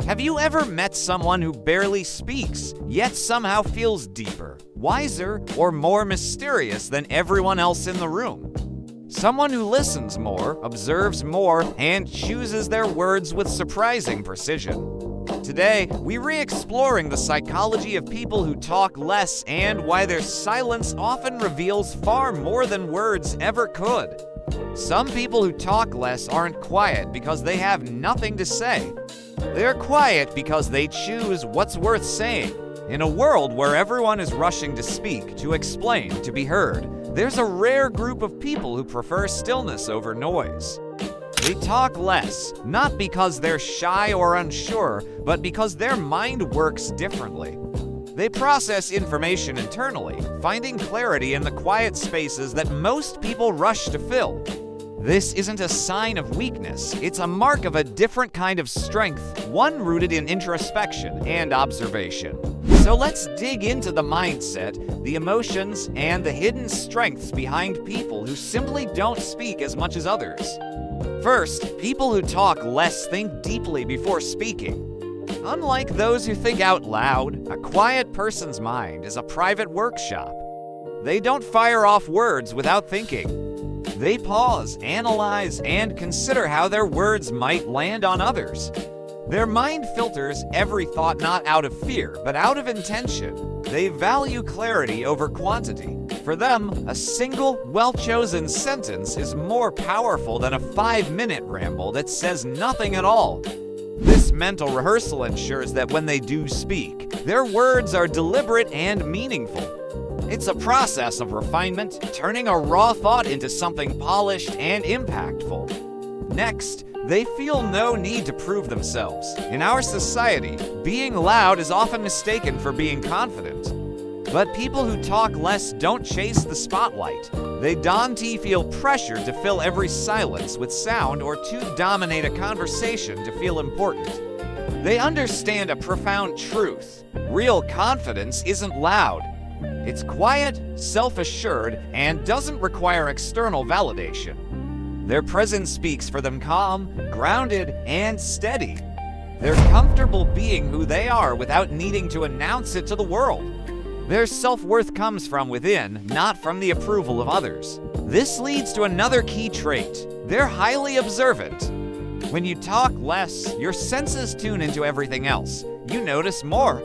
Have you ever met someone who barely speaks, yet somehow feels deeper, wiser, or more mysterious than everyone else in the room? Someone who listens more, observes more, and chooses their words with surprising precision. Today, we're exploring the psychology of people who talk less and why their silence often reveals far more than words ever could. Some people who talk less aren't quiet because they have nothing to say. They're quiet because they choose what's worth saying. In a world where everyone is rushing to speak, to explain, to be heard, there's a rare group of people who prefer stillness over noise. They talk less, not because they're shy or unsure, but because their mind works differently. They process information internally, finding clarity in the quiet spaces that most people rush to fill. This isn't a sign of weakness, it's a mark of a different kind of strength, one rooted in introspection and observation. So let's dig into the mindset, the emotions, and the hidden strengths behind people who simply don't speak as much as others. First, people who talk less think deeply before speaking. Unlike those who think out loud, a quiet person's mind is a private workshop. They don't fire off words without thinking. They pause, analyze, and consider how their words might land on others. Their mind filters every thought not out of fear, but out of intention. They value clarity over quantity. For them, a single, well-chosen sentence is more powerful than a 5-minute ramble that says nothing at all. This mental rehearsal ensures that when they do speak, their words are deliberate and meaningful. It's a process of refinement, turning a raw thought into something polished and impactful. Next, they feel no need to prove themselves. In our society, being loud is often mistaken for being confident. But people who talk less don't chase the spotlight. They don't feel pressure to fill every silence with sound or to dominate a conversation to feel important. They understand a profound truth. Real confidence isn't loud. It's quiet, self-assured, and doesn't require external validation. Their presence speaks for them calm, grounded, and steady. They're comfortable being who they are without needing to announce it to the world. Their self-worth comes from within, not from the approval of others. This leads to another key trait. They're highly observant. When you talk less, your senses tune into everything else. You notice more.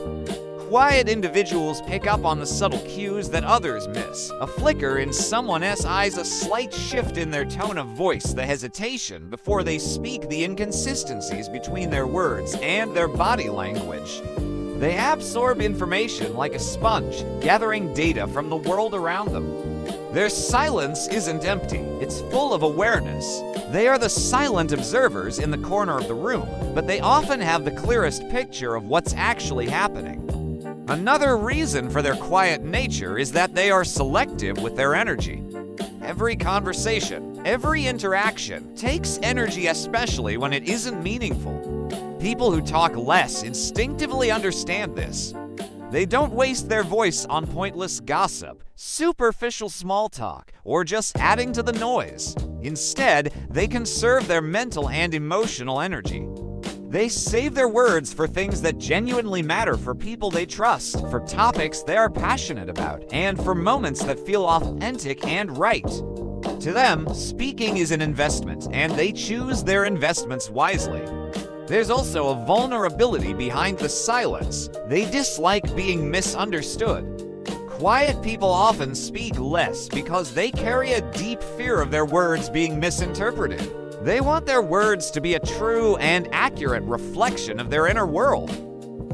Quiet individuals pick up on the subtle cues that others miss. A flicker in someone else's eyes, a slight shift in their tone of voice, the hesitation before they speak, the inconsistencies between their words and their body language. They absorb information like a sponge, gathering data from the world around them. Their silence isn't empty, it's full of awareness. They are the silent observers in the corner of the room, but they often have the clearest picture of what's actually happening. Another reason for their quiet nature is that they are selective with their energy. Every conversation, every interaction takes energy, especially when it isn't meaningful. People who talk less instinctively understand this. They don't waste their voice on pointless gossip, superficial small talk, or just adding to the noise. Instead, they conserve their mental and emotional energy. They save their words for things that genuinely matter, for people they trust, for topics they are passionate about, and for moments that feel authentic and right. To them, speaking is an investment, and they choose their investments wisely. There's also a vulnerability behind the silence. They dislike being misunderstood. Quiet people often speak less because they carry a deep fear of their words being misinterpreted. They want their words to be a true and accurate reflection of their inner world.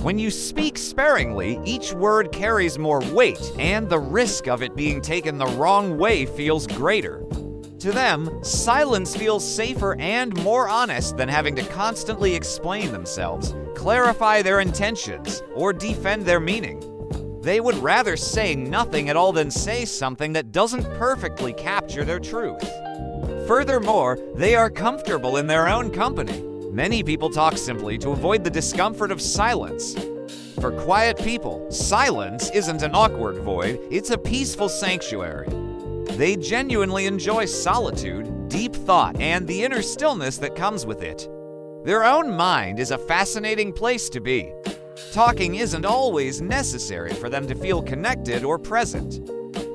When you speak sparingly, each word carries more weight, and the risk of it being taken the wrong way feels greater. To them, silence feels safer and more honest than having to constantly explain themselves, clarify their intentions, or defend their meaning. They would rather say nothing at all than say something that doesn't perfectly capture their truth. Furthermore, they are comfortable in their own company. Many people talk simply to avoid the discomfort of silence. For quiet people, silence isn't an awkward void, it's a peaceful sanctuary. They genuinely enjoy solitude, deep thought, and the inner stillness that comes with it. Their own mind is a fascinating place to be. Talking isn't always necessary for them to feel connected or present.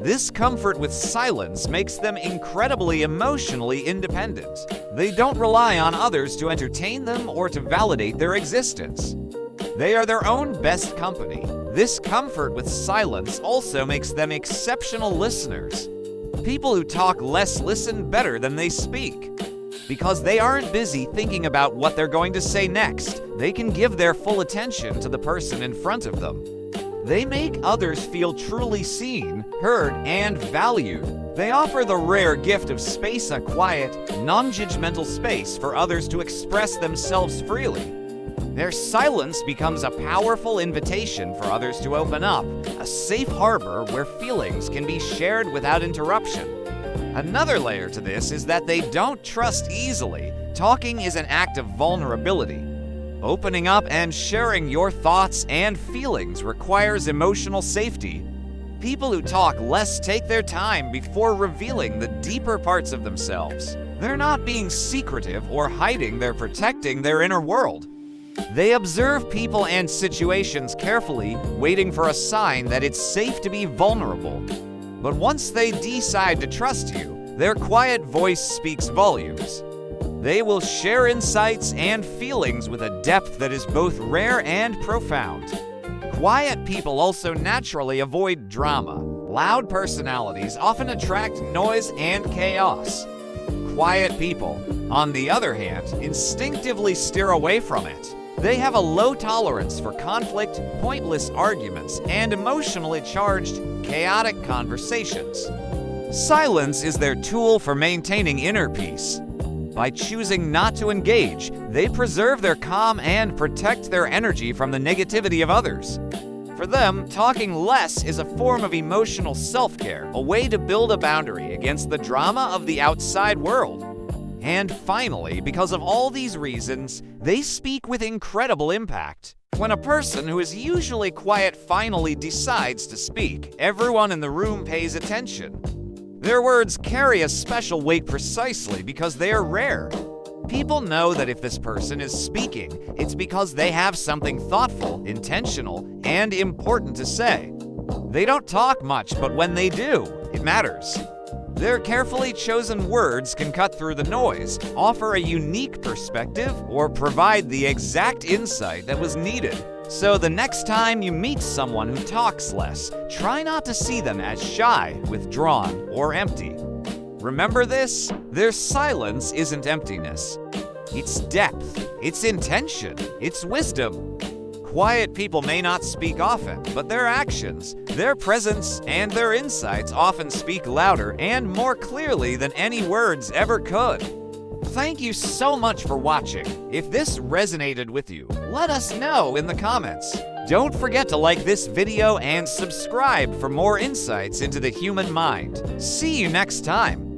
This comfort with silence makes them incredibly emotionally independent. They don't rely on others to entertain them or to validate their existence. They are their own best company. This comfort with silence also makes them exceptional listeners. People who talk less listen better than they speak. Because they aren't busy thinking about what they're going to say next, they can give their full attention to the person in front of them. They make others feel truly seen, heard, and valued. They offer the rare gift of space, a quiet, non-judgmental space for others to express themselves freely. Their silence becomes a powerful invitation for others to open up, a safe harbor where feelings can be shared without interruption. Another layer to this is that they don't trust easily. Talking is an act of vulnerability. Opening up and sharing your thoughts and feelings requires emotional safety. People who talk less take their time before revealing the deeper parts of themselves. They're not being secretive or hiding, they're protecting their inner world. They observe people and situations carefully, waiting for a sign that it's safe to be vulnerable. But once they decide to trust you, their quiet voice speaks volumes. They will share insights and feelings with a depth that is both rare and profound. Quiet people also naturally avoid drama. Loud personalities often attract noise and chaos. Quiet people, on the other hand, instinctively steer away from it. They have a low tolerance for conflict, pointless arguments, and emotionally charged, chaotic conversations. Silence is their tool for maintaining inner peace. By choosing not to engage, they preserve their calm and protect their energy from the negativity of others. For them, talking less is a form of emotional self-care, a way to build a boundary against the drama of the outside world. And finally, because of all these reasons, they speak with incredible impact. When a person who is usually quiet finally decides to speak, everyone in the room pays attention. Their words carry a special weight precisely because they are rare. People know that if this person is speaking, it's because they have something thoughtful, intentional, and important to say. They don't talk much, but when they do, it matters. Their carefully chosen words can cut through the noise, offer a unique perspective, or provide the exact insight that was needed. So the next time you meet someone who talks less, try not to see them as shy, withdrawn, or empty. Remember this? Their silence isn't emptiness. It's depth, it's intention, it's wisdom. Quiet people may not speak often, but their actions, their presence, and their insights often speak louder and more clearly than any words ever could. Thank you so much for watching. If this resonated with you, let us know in the comments. Don't forget to like this video and subscribe for more insights into the human mind. See you next time.